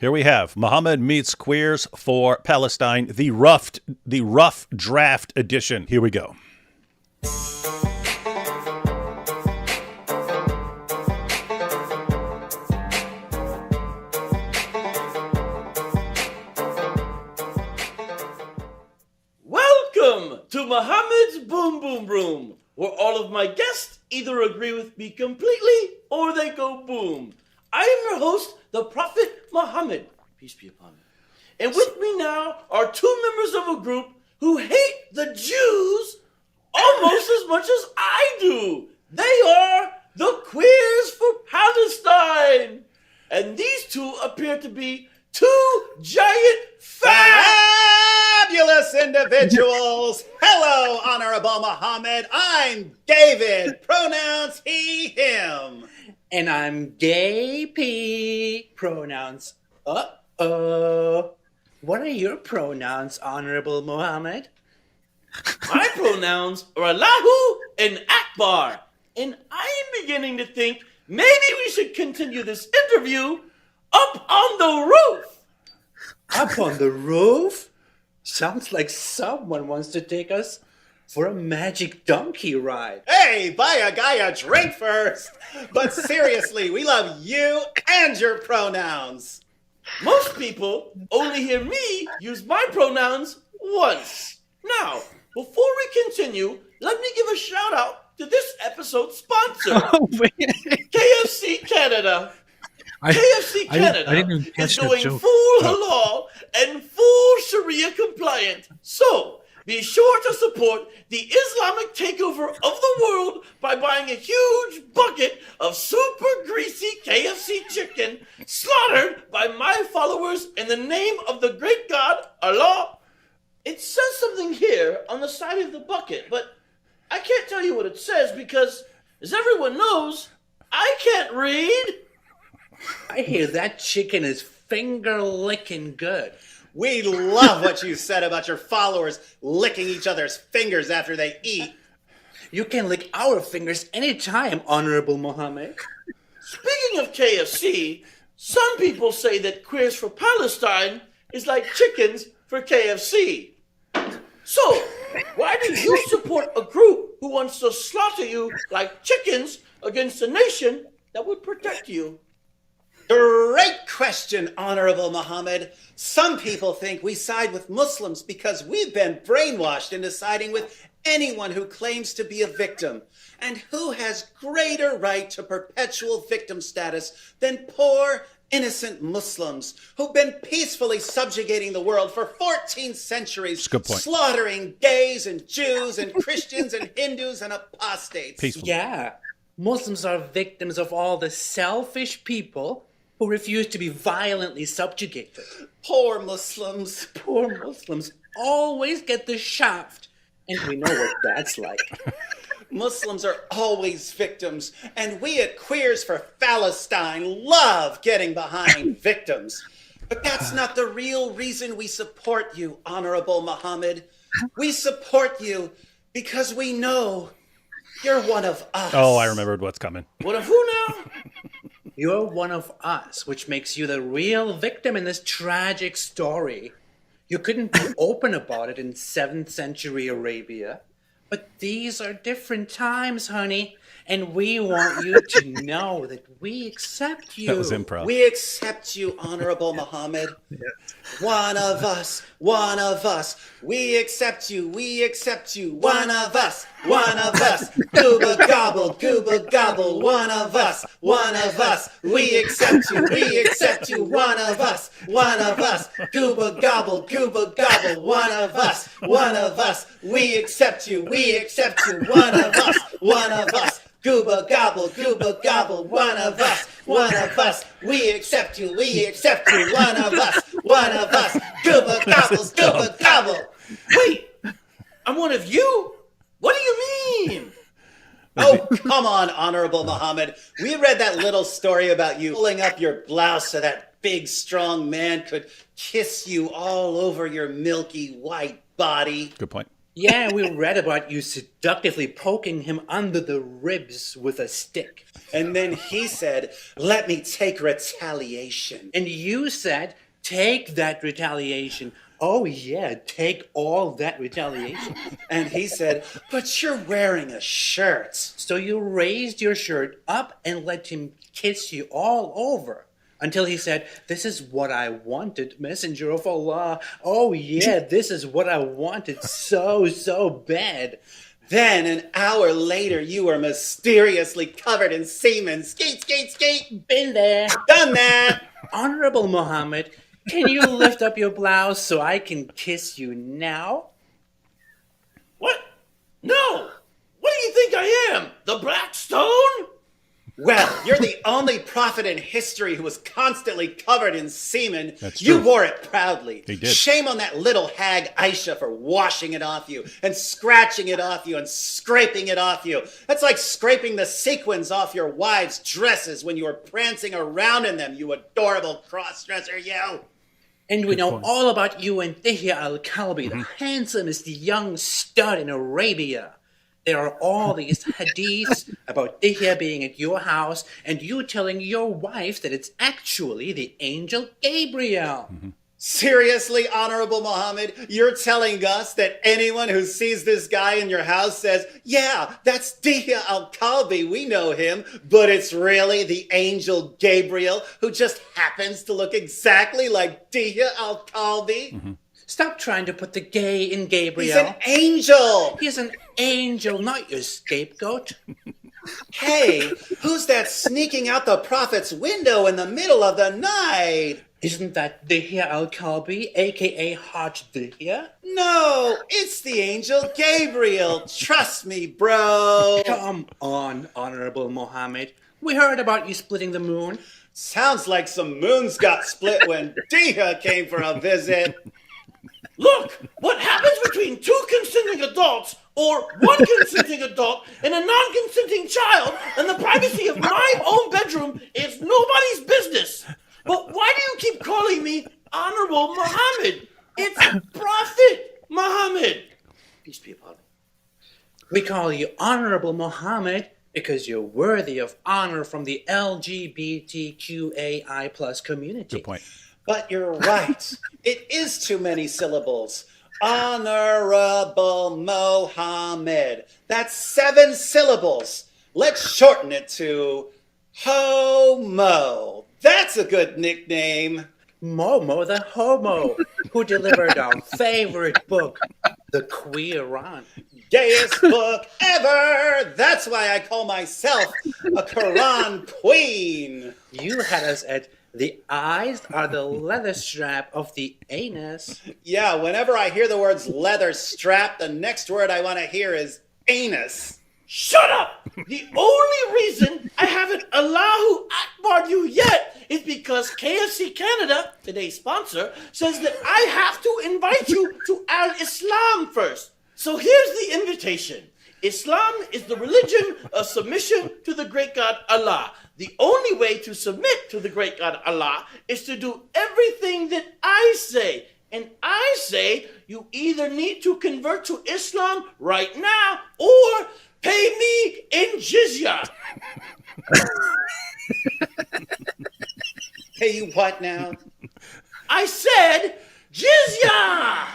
Here we have Muhammad meets queers for Palestine, the rough draft edition. Here we go. Welcome to Muhammad's Boom Boom Room, where all of my guests either agree with me completely or they go boom. I am your host, the Prophet Muhammad, peace be upon him. And with me now are two members of a group who hate the Jews almost as much as I do. They are the Queers for Palestine. And these two appear to be two giant fabulous individuals. Hello, Honorable Muhammad. I'm David, pronouns he, him. And I'm Gay P, pronouns uh-oh. What are your pronouns, Honorable Muhammad? My pronouns are Allahu and Akbar. And I'm beginning to think maybe we should continue this interview up on the roof. Up on the roof? Sounds like someone wants to take us for a magic donkey ride. Hey, buy a guy a drink first. But seriously, we love you and your pronouns. Most people only hear me use my pronouns once. Now, before we continue, let me give a shout out to this episode's sponsor, KFC Canada. KFC Canada is going full halal and full Sharia compliant. So, be sure to support the Islamic takeover of the world by buying a huge bucket of super greasy KFC chicken slaughtered by my followers in the name of the great God, Allah. It says something here on the side of the bucket, but I can't tell you what it says because, as everyone knows, I can't read. I hear that chicken is finger-licking good. We love what you said about your followers licking each other's fingers after they eat. You can lick our fingers anytime, Honorable Muhammad. Speaking of KFC, some people say that Queers for Palestine is like chickens for KFC. So, why do you support a group who wants to slaughter you like chickens against a nation that would protect you? Great question, Honorable Muhammad. Some people think we side with Muslims because we've been brainwashed into siding with anyone who claims to be a victim. And who has greater right to perpetual victim status than poor, innocent Muslims who've been peacefully subjugating the world for 14 centuries, slaughtering gays and Jews and Christians and Hindus and apostates. Peaceful. Yeah, Muslims are victims of all the selfish people who refuse to be violently subjugated. Poor Muslims. Poor Muslims always get the shaft, and we know what that's like. Muslims are always victims, and we at Queers for Palestine love getting behind victims. But that's not the real reason we support you, Honorable Muhammad. We support you because we know you're one of us. Oh, I remembered what's coming. One of who now? You're one of us, which makes you the real victim in this tragic story. You couldn't be open about it in 7th century Arabia. But these are different times, honey. And we want you to know that we accept you. That was improv. We accept you, Honorable Muhammad. One of us, one of us. We accept you, we accept you. One of us, one of us. Gooba gobble, one of us, one of us. We accept you, we accept you. One of us, one of us. Gooba gobble, one of us, one of us. We accept you, we accept you. One of us, one of us. Gooba gobble, one of us, one of us. We accept you, we accept you. One of us, one of us. Gooba gobble. Wait, I'm one of you? What do you mean? Oh, come on, Honorable Muhammad. We read that little story about you pulling up your blouse so that big, strong man could kiss you all over your milky white body. Good point. Yeah, we read about you seductively poking him under the ribs with a stick. And then he said, let me take retaliation. And you said, take that retaliation. Oh, yeah, take all that retaliation. And he said, but you're wearing a shirt. So you raised your shirt up and let him kiss you all over. Until he said, this is what I wanted, messenger of Allah. Oh, yeah, this is what I wanted so bad. Then an hour later, you were mysteriously covered in semen. Skate, skate, skate. Been there. Done that. Honorable Muhammad, can you lift up your blouse so I can kiss you now? What? No! What do you think I am? The Black Stone? Well, you're the only prophet in history who was constantly covered in semen. That's You true. wore it proudly. He did. Shame on that little hag Aisha for washing it off you and scratching it off you and scraping it off you. That's like scraping the sequins off your wives' dresses when you were prancing around in them, you adorable cross-dresser, you. And we know point. all about you and Dihya al-Kalbi, the handsomest young stud in Arabia. There are all these hadiths about Dihya being at your house and you telling your wife that it's actually the angel Gabriel. Seriously, Honorable Muhammad, you're telling us that anyone who sees this guy in your house says, yeah, that's Dihya al-Kalbi, we know him, but it's really the angel Gabriel who just happens to look exactly like Dihya al-Kalbi? Stop trying to put the gay in Gabriel. He's an angel! He's an angel, not your scapegoat. Hey, who's that sneaking out the prophet's window in the middle of the night? Isn't that Dihya al-Kalbi, a.k.a. Hajj Dihya? No, it's the angel Gabriel. Trust me, bro. Come on, Honorable Muhammad. We heard about you splitting the moon. Sounds like some moons got split when Dihya came for a visit. Look, what happens between two consenting adults or one consenting adult and a non-consenting child in the privacy of my own bedroom is nobody's business. But why do you keep calling me Honorable Muhammad? It's Prophet Muhammad. Peace be upon him. We call you Honorable Muhammad because you're worthy of honor from the LGBTQAI plus community. Good point. But you're right. It is too many syllables. Honorable Mohammed. That's 7 syllables. Let's shorten it to Homo. That's a good nickname. Momo the homo, who delivered our favorite book, the Quran. Gayest book ever. That's why I call myself a Quran queen. You had us at the eyes are the leather strap of the anus. Yeah, whenever I hear the words leather strap, the next word I want to hear is anus. Shut up! The only reason I haven't Allahu Akbar'd you yet is because KFC Canada, today's sponsor, says that I have to invite you to Al-Islam first. So here's the invitation. Islam is the religion of submission to the great God Allah. The only way to submit to the great God Allah is to do everything that I say. And I say you either need to convert to Islam right now or pay me in jizya. Hey, you what now? I said jizya.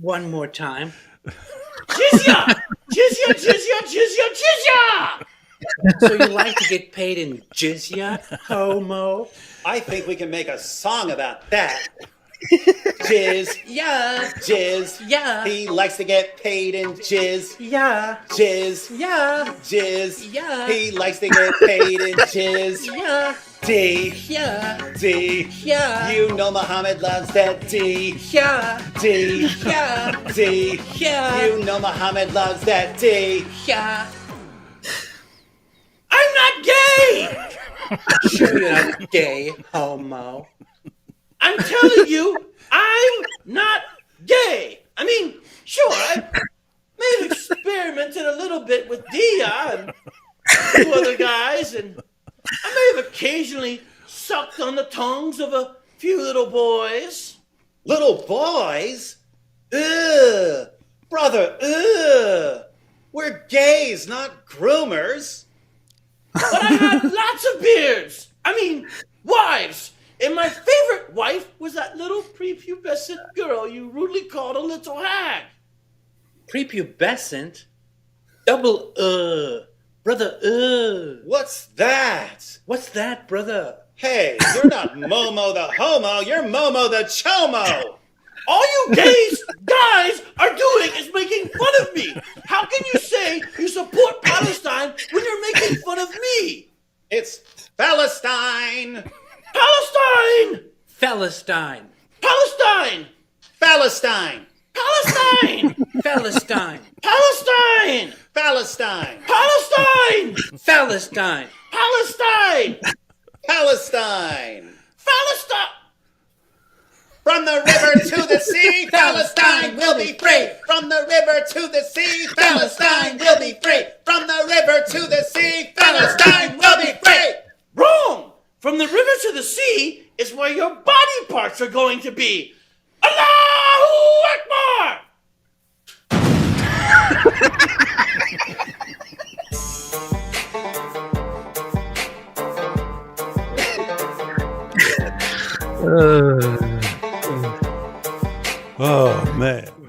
One more time. Jizya. Jizya, jizya, jizya, jizya. So you like to get paid in jizya, homo? I think we can make a song about that. Jizz, Yeah, jizz, yeah, he likes to get paid in jizz. yeah, Jizz, yeah, jizz, Yeah. he likes to get paid in jizz. yeah, D, yeah, D, yeah, you know Muhammad loves that D. yeah, D, yeah, D, yeah, you know Muhammad loves that D. yeah. I'm not gay. Sure you're not gay, homo. I'm telling you, I'm not gay. I mean, sure, I may have experimented a little bit with Dia and 2 other guys, and I may have occasionally sucked on the tongues of a few little boys. Little boys? Ugh, brother, ugh. We're gays, not groomers. But I had lots of beards. I mean, wives. And my favorite wife was that little prepubescent girl you rudely called a little hag. Prepubescent? Double brother, What's that? What's that, brother? Hey, you're not Momo the homo, you're Momo the chomo. All you guys are doing is making fun of me. How can you say you support Palestine when you're making fun of me? It's Palestine. Palestine! Palestine! Palestine. Palestine! Palestine! Palestine! Palestine! Palestine. Palestine! Palestine! Palestine! Palestine. Palestine! From the river to the sea, Palestine will be free. From the river to the sea, Palestine will be free. From the river to the sea, Palestine will be free. Wrong! From the river to the sea is where your body parts are going to be. Allahu Akbar! Oh man.